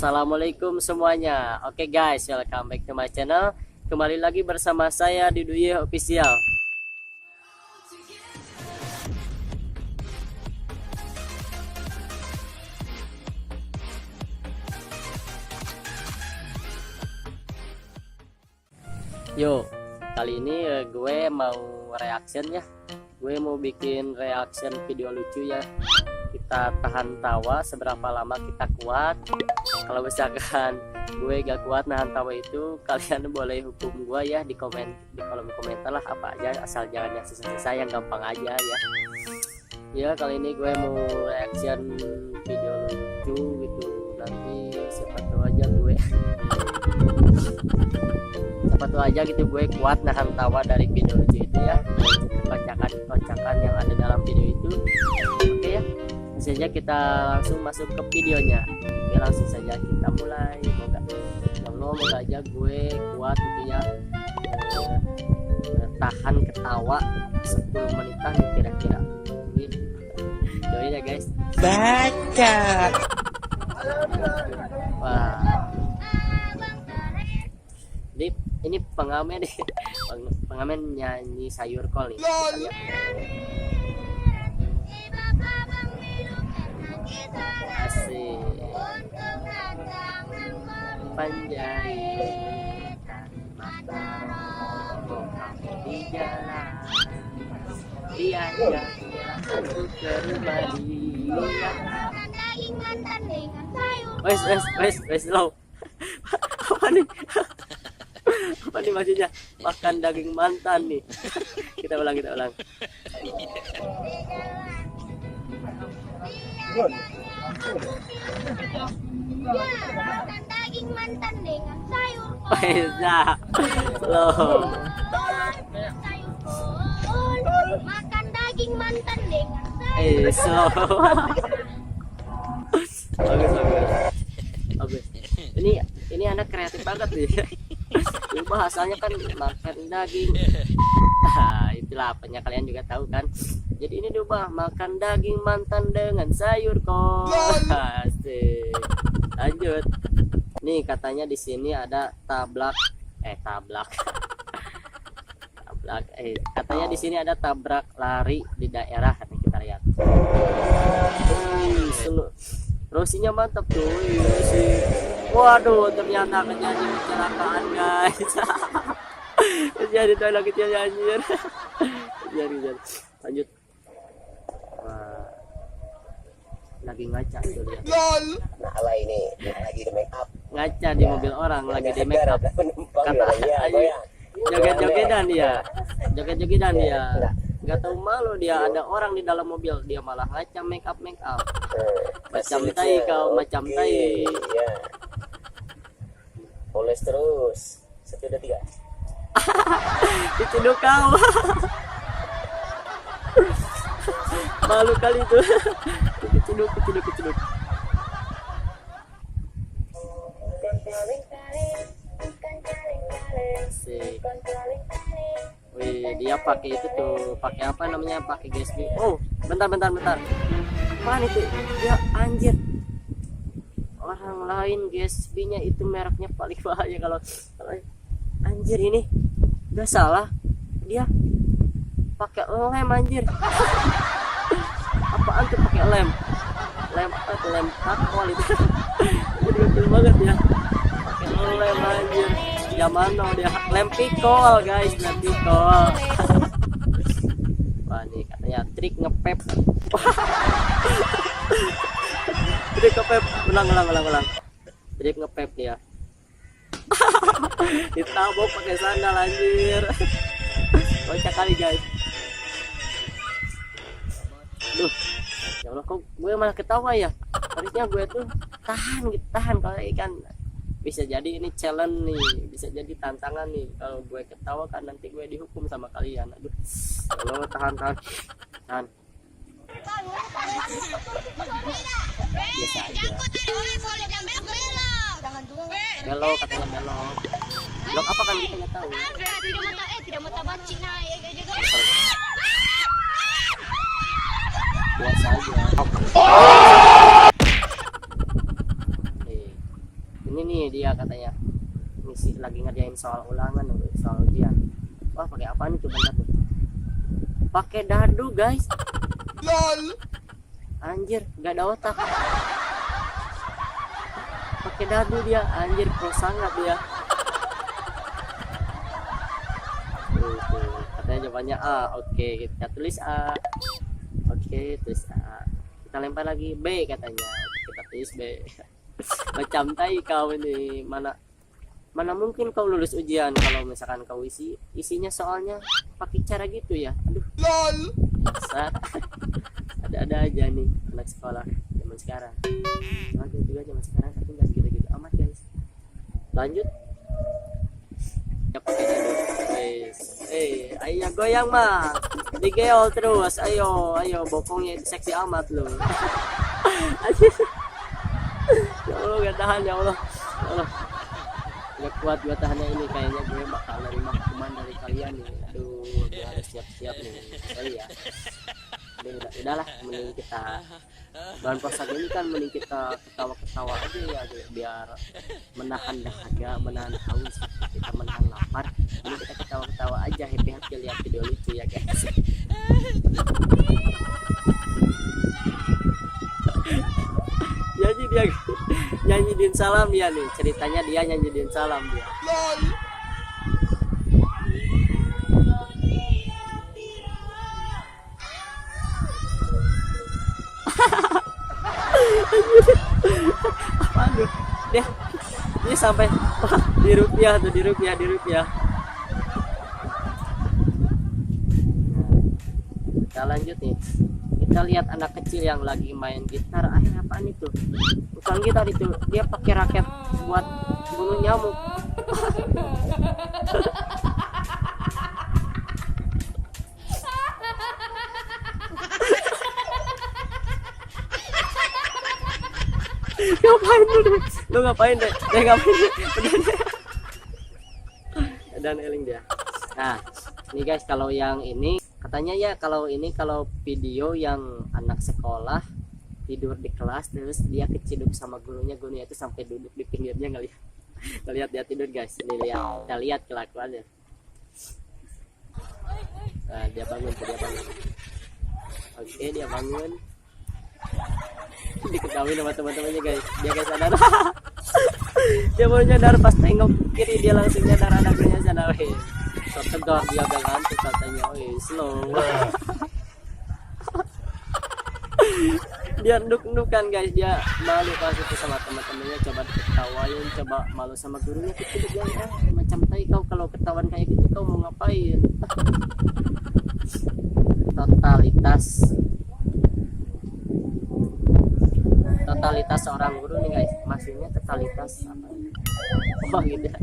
Assalamualaikum semuanya. Oke guys, welcome back to my channel. Kembali lagi bersama saya di Duye Official. Yo, kali ini gue mau reaction ya. Gue mau bikin reaction video lucu ya. Kita tahan tawa seberapa lama kita kuat. Kalau misalkan gue gak kuat nahan tawa itu, kalian boleh hukum gue ya di kolom komentar lah, apa aja asal jangan yang susah-susah, yang gampang aja ya. Ya kali ini gue mau reaction video lucu gitu. Nanti siapa tahu aja gitu gue kuat nahan tawa dari video lucu itu ya. Kocakan yang ada dalam video itu. Oke ya, saja kita langsung masuk ke videonya. Oke, langsung saja kita mulai. Moga aja gue kuat gitu ya, tahan ketawa 10 menitan kira-kira. Doain ya guys. Baca. Wah, ini pengamen nih. Pengamen nyanyi sayur kol nih. Kita lihat. Asik. Panjai di jalan dia aku ke rumah dia. Wes lo. Apa nih maksudnya? Makan daging mantan nih. Kita ulang. Makan daging mantan dengan sayur kol. Loh. Sayur kol. Makan daging mantan dengan sayur Bagus. Ini anak kreatif banget nih. Ini bahasanya kan makan daging. Itulah apanya, kalian juga tahu kan. Jadi ini diubah, makan daging mantan dengan sayur kol. Asik. Lanjut. Nih katanya di sini ada tabrak. Katanya di sini ada tabrak lari di daerah. Nih kita lihat. Rosinya mantap tuh. Waduh, ternyata kejadian kecelakaan guys. Jadi tuh lagi anjir. Jadi. Lanjut. Wah. Lagi ngaca tuh lihat. Nah, ala ini lagi di make up. Ngaca di mobil orang, lagi di make up. Kata joget-jogetan dia. Gak tahu malu dia, ada orang di dalam mobil, dia malah ngaca make up. Macam tai kau, macam tai. Iya. Poles terus. 1, 2, 3. Diciduk kau. Malu kali itu. Keciduk. Asik. Wih, dia pakai itu tuh, pakai apa namanya? Pakai GSB. Oh, bentar. Apaan itu? Ya anjir. Orang lain GSB-nya itu mereknya paling bahaya kalau anjir ini. Udah salah. Dia pakai lem anjir. Apaan tuh pakai lem takol itu. Jadi gokil banget ya, pakai lem anjir. Zaman now dia lem pikol guys, lem pikol. Wah, nih katanya trik ngepep. Trik ngepep, ulang. Trik ngepep dia. Ditabok pakai sandal anjir. Kocak kali guys. Aduh, ya Allah, kok gue malah ketawa ya. Harusnya gue tuh tahan kalau ikan. Bisa jadi ini challenge nih, bisa jadi tantangan nih. Kalau gue ketawa kan nanti gue dihukum sama kalian. Aduh, ya Allah, tahan. Biasa aja. Belok katanya belok. Belok apa kan kita nggak tahu. Tidak mau tabat Cina ya juga. Biasa aja. ini nih dia katanya ngisi lagi ngerjain soal ulangan, soal ujian. Wah, pakai apa nih coba lihat. Pakai dadu guys. LOL. Anjir, gak ada otak. Pakai dadu dia, anjir, pro sangat dia. Tuh, katanya jawabannya A. Oke, kita tulis A. Oke, tulis A. Kita lempar lagi B katanya. Kita tulis B. Macam tai kau ini, mana mungkin kau lulus ujian kalau misalkan kau isinya soalnya pakai cara gitu ya. Aduh. LOL. Saat ada aja nih anak sekolah zaman sekarang. Ada juga zaman sekarang tapi nggak gitu-gitu amat guys. Lanjut. Ya pakai dadu. Ayo goyang mah. Digeol terus. Ayo bokongnya itu seksi amat loh. Ya Allah, gak tahan ya Allah. Ya Allah. Gak kuat gue tahannya ini, kayaknya gue bakal nerima hukuman dari kalian nih. Aduh, gue harus siap-siap nih. Sorry ya. Udahlah, mending kita bahan puasa ini kan mending kita ketawa-ketawa aja ya, biar menahan dahaga, menahan haus, kita menahan lapar. Ini kita ketawa-ketawa aja, happy lihat video lucu ya guys. Jadi dia nyanyiin salam dia nih, ceritanya dia nyanyiin salam dia. LOL. Aduh, dia sampai di rupiah tuh, di rupiah. Kita lanjut nih. Kita lihat anak kecil yang lagi main gitar. Apaan itu? Bukan gitar itu, dia pakai raket buat bunuh nyamuk. Ngapain lu ngapain deh? Dan eling dia. Nah, ini guys, kalau yang ini katanya ya, kalau video yang anak sekolah tidur di kelas terus dia keciduk sama gurunya itu sampai duduk di pinggirnya, ngelihat dia tidur guys. Ini kita lihat kelakuannya. Nah, dia bangun. Oke, dia bangun. Diketahui sama teman-temannya guys, dia guys sadar. Dia baru nyadar pas tengok kiri, dia langsung nyadar anaknya sadar. So tegar dia, agak ngantuk katanya. Slow. Dia nuk-nukan guys, dia malu pas itu sama teman-temannya, coba diketawain, coba malu sama gurunya. Kecil dia macam tai kau, kalau ketahuan kayak gitu kau mau ngapain? Totalitas seorang guru nih guys, maksudnya totalitas apa? Oh gitu ya.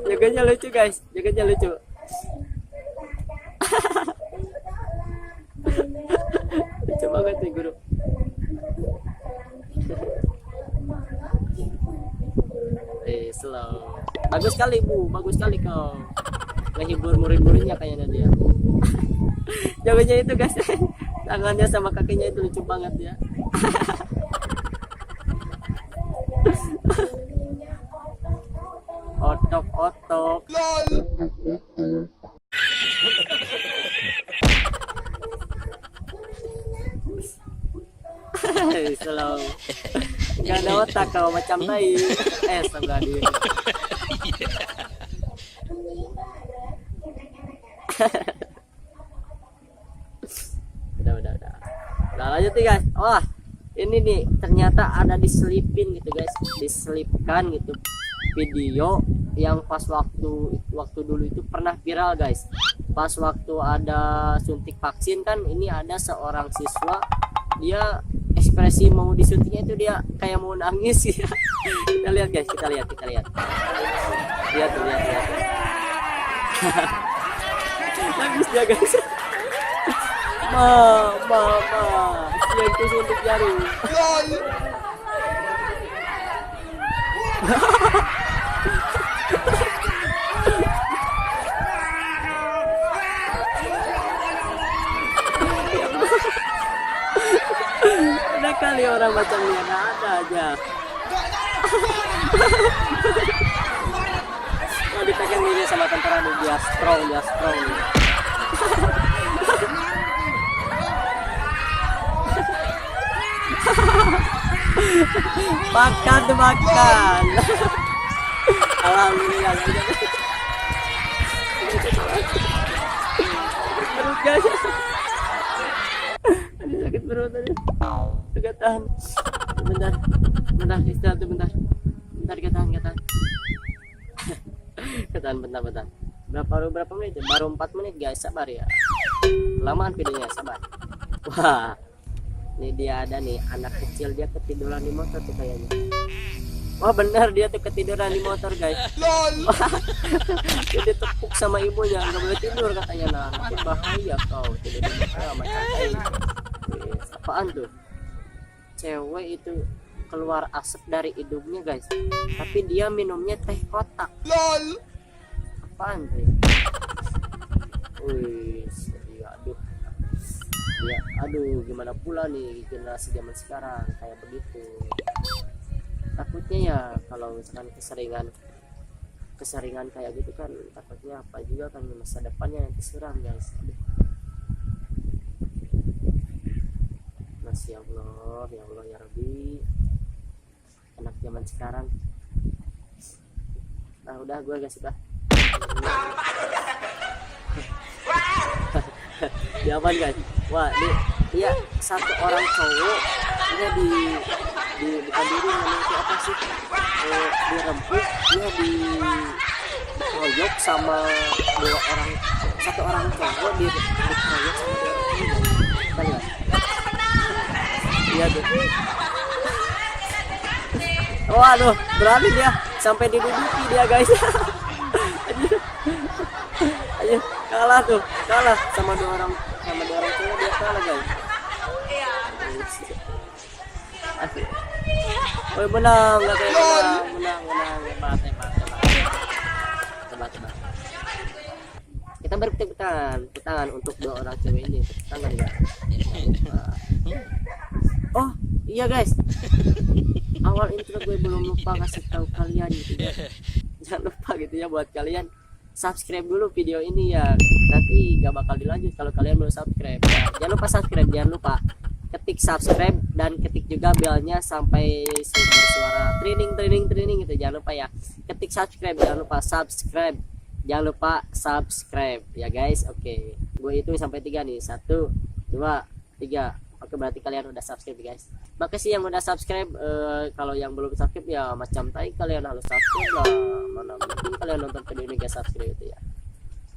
Jaganya lucu guys, lucu. Lucu banget nih guru. Slow. Bagus sekali Bu, bagus sekali kau ngehibur murid-muridnya kayaknya dia. Jaganya itu guys, tangannya sama kakinya itu lucu banget ya. Otok. Slow. Gak ada otak kau, macam tai. Sebelah dia. Udah. Nah, lanjut nih guys. Wah, ini nih ternyata ada diselipin gitu guys, diselipkan gitu video yang pas waktu dulu itu pernah viral guys. Pas waktu ada suntik vaksin kan, ini ada seorang siswa, dia ekspresi mau disuntiknya itu dia kayak mau nangis ya. Kita lihat guys, kita lihat. Lihat. Nangis dia guys. Ma, yang itu suntik jarum. Ada kali orang macam ini, ada aja. Oh, dipegang diri sama tentara nih, dia strong nih. Makan tuh makan. Alhamdulillah. Perut guys. Aduh, sakit perut tadi. Tegak tahan. Bentar. Istirahat tuh bentar. Ketahan. Ketahan bentar. Berapa menit? Baru 4 menit guys, sabar ya. Lamaan videonya, sabar. Wah. Ini dia ada nih anak kecil, dia ketiduran di motor tuh kayaknya. Wah benar, dia tuh ketiduran di motor guys. Dia ditepuk sama ibunya, nggak boleh tidur katanya. Nah, nanti bahaya kau tidur di motor sama kakek. Apaan tuh? Cewek itu keluar asap dari hidungnya guys, tapi dia minumnya teh kotak. Apaan tuh? Wih, aduh gimana pula nih generasi zaman sekarang kayak begitu. Takutnya ya kalau misalkan keseringan kayak gitu kan, takutnya apa juga kan masa depannya yang terseram guys. Aduh. Masya Allah ya Rabbi, anak zaman sekarang. Nah udah, gue gak suka. Ya apa guys? Wah ini dia satu orang cowok, dia di bukan diri namanya apa sih, dirempuk, dia dikeroyok sama satu orang cowok, dikeroyok sama dua orang cowok. Kan ya? Iya tuh. Oh aduh, berani dia sampai diduduki dia guys. Ayo kalah sama dua orang cowok, dia kalah guys. Oh menang, nggak kayak menang. Hebat. Kita bertepuk tangan untuk dua orang cewek ini. Tangan ya. Oh iya guys, awal intro gue belum lupa kasih tahu kalian gitu ya. Jangan lupa gitu ya buat kalian subscribe dulu video ini ya, nanti gak bakal dilanjut kalau kalian belum subscribe ya. Jangan lupa subscribe, jangan lupa ketik subscribe dan ketik juga belnya sampai suara training gitu. Jangan lupa ya, ketik subscribe, jangan lupa subscribe ya guys. Oke, gue hitung sampai 3 nih, 1 2 3. Oke, berarti kalian udah subscribe guys. Makasih yang udah subscribe. Kalau yang belum subscribe ya macam tai, kalian harus subscribe lah. Mana mungkin kalian nonton video ini gak subscribe itu ya.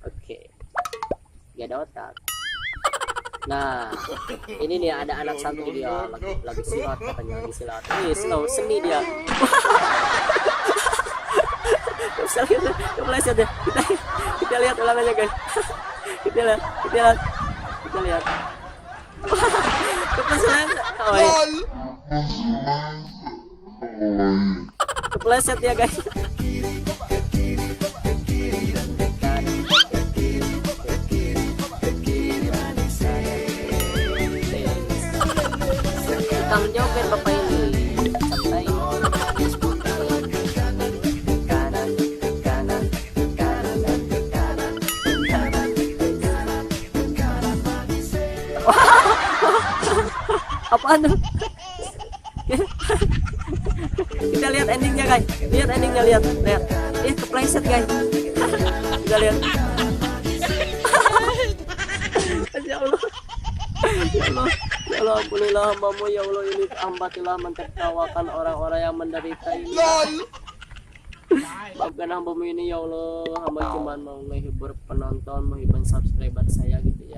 Oke, gak ada otak. Nah ini nih ada anak satu dia lagi silat, katanya lagi silat. Nih slow seni dia. Kepleset deh. Kita lihat ulangannya guys. Kita lihat. Kepleset ya guys. Tanggung jawab bapak ini. Santai. Apaan tuh? Kita lihat endingnya guys. Lihat. Kepleset guys. Kita lihat. Ya Allah, ampunilah hambamu ya Allah, ini hamba telah mentertawakan orang-orang yang menderita ini. Maafkan hambamu ini ya Allah, hamba cuma mau menghibur penonton, menghibur subscriber saya gitu ya.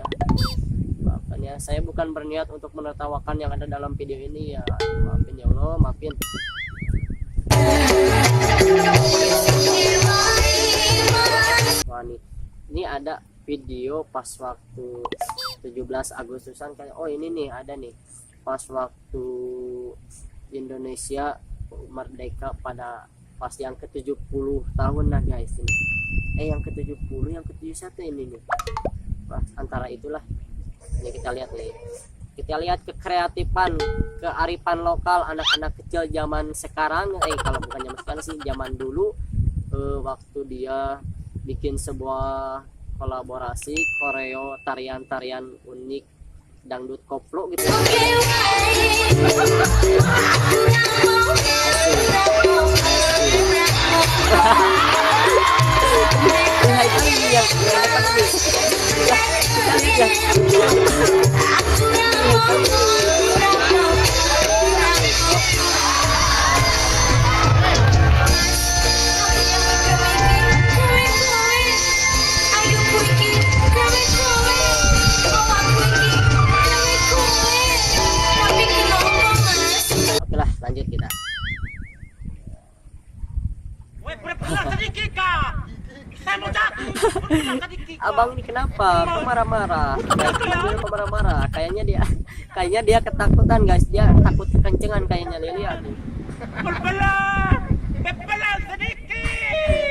Maafkan ya, saya bukan berniat untuk menertawakan yang ada dalam video ini ya. Maafin ya Allah, maafin. Wah nih, ini ada video pas waktu 17 Agustusan kayak, oh ini nih ada nih pas waktu Indonesia merdeka pada pas yang ke-70 tahun lah guys ini. Yang ke-70, yang ke-71 ini nih. Pas antara itulah. Ini kita lihat nih. kita lihat kekreatifan, kearifan lokal anak-anak kecil zaman sekarang. Kalau bukan zaman sekarang sih, zaman dulu waktu dia bikin sebuah kolaborasi koreo tarian-tarian unik dangdut koplo gitu. Oke lah, lanjut kita. Abang ini kenapa? Kok marah-marah? Kok marah-marah? Kayaknya dia ketakutan guys. Dia takut kekencengan kayaknya, lihat.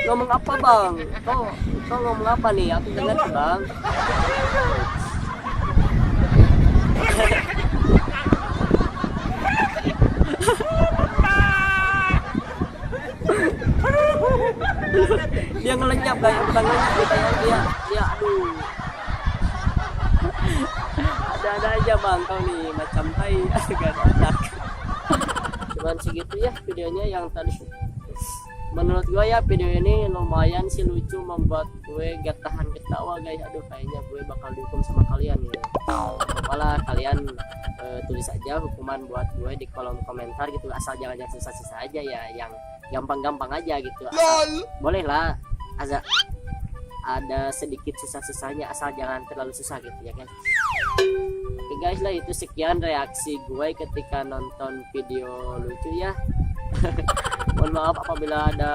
Ngomong apa bang? Kau ngomong apa nih? Aku dengar bang. Dia ngelenyap guys, bukan ngelenyap dia aduh. Ada aja bang kau nih macam tai agak anak. Cuman segitu ya videonya yang tadi. Menurut gue ya video ini lumayan sih lucu, membuat gue gak tahan ketawa guys. Aduh kayaknya gue bakal dihukum sama kalian nih. Apalah kalian tulis aja hukuman buat gue di kolom komentar gitu, asal jangan yang susah-susah aja ya, yang gampang-gampang aja gitu. Boleh lah ada sedikit susah-susahnya, asal jangan terlalu susah gitu ya kan. Oke guys lah, itu sekian reaksi gue ketika nonton video lucu ya. Mohon maaf apabila ada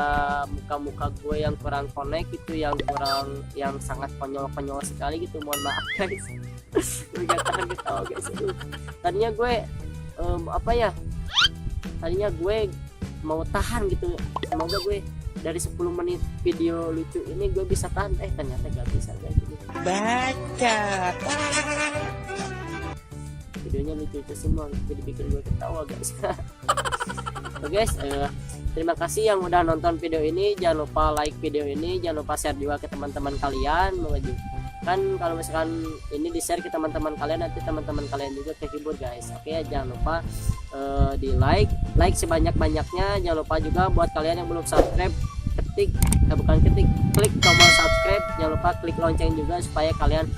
muka-muka gue yang kurang connect gitu, yang sangat konyol-konyol sekali gitu, mohon maaf guys. Gue gak tahan ketawa guys. Tadinya gue tadinya gue mau tahan gitu, semoga gue dari 10 menit video lucu ini gue bisa tahan, ternyata gak bisa guys. Baca. Videonya lucu-lucu semua, jadi bikin gue ketawa guys. Oke guys, terima kasih yang udah nonton video ini. Jangan lupa like video ini, jangan lupa share juga ke teman-teman kalian. Kan kalau misalkan ini di share ke teman-teman kalian, nanti teman-teman kalian juga terhibur guys. Oke ya, jangan lupa di like sebanyak-banyaknya. Jangan lupa juga buat kalian yang belum subscribe, klik tombol subscribe. Jangan lupa klik lonceng juga supaya kalian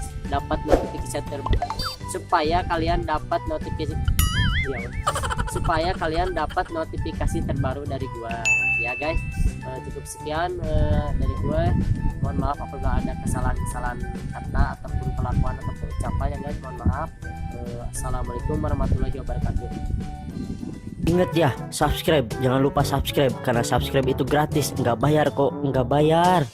dapat notifikasi terbaru dari gua ya guys. Cukup sekian dari gua. Mohon maaf apabila ada kesalahan kata ataupun kelakuan ataupun ucapan ya guys, mohon maaf. Assalamualaikum warahmatullahi wabarakatuh. Ingat ya, subscribe, jangan lupa subscribe, karena subscribe itu gratis, nggak bayar kok, nggak bayar.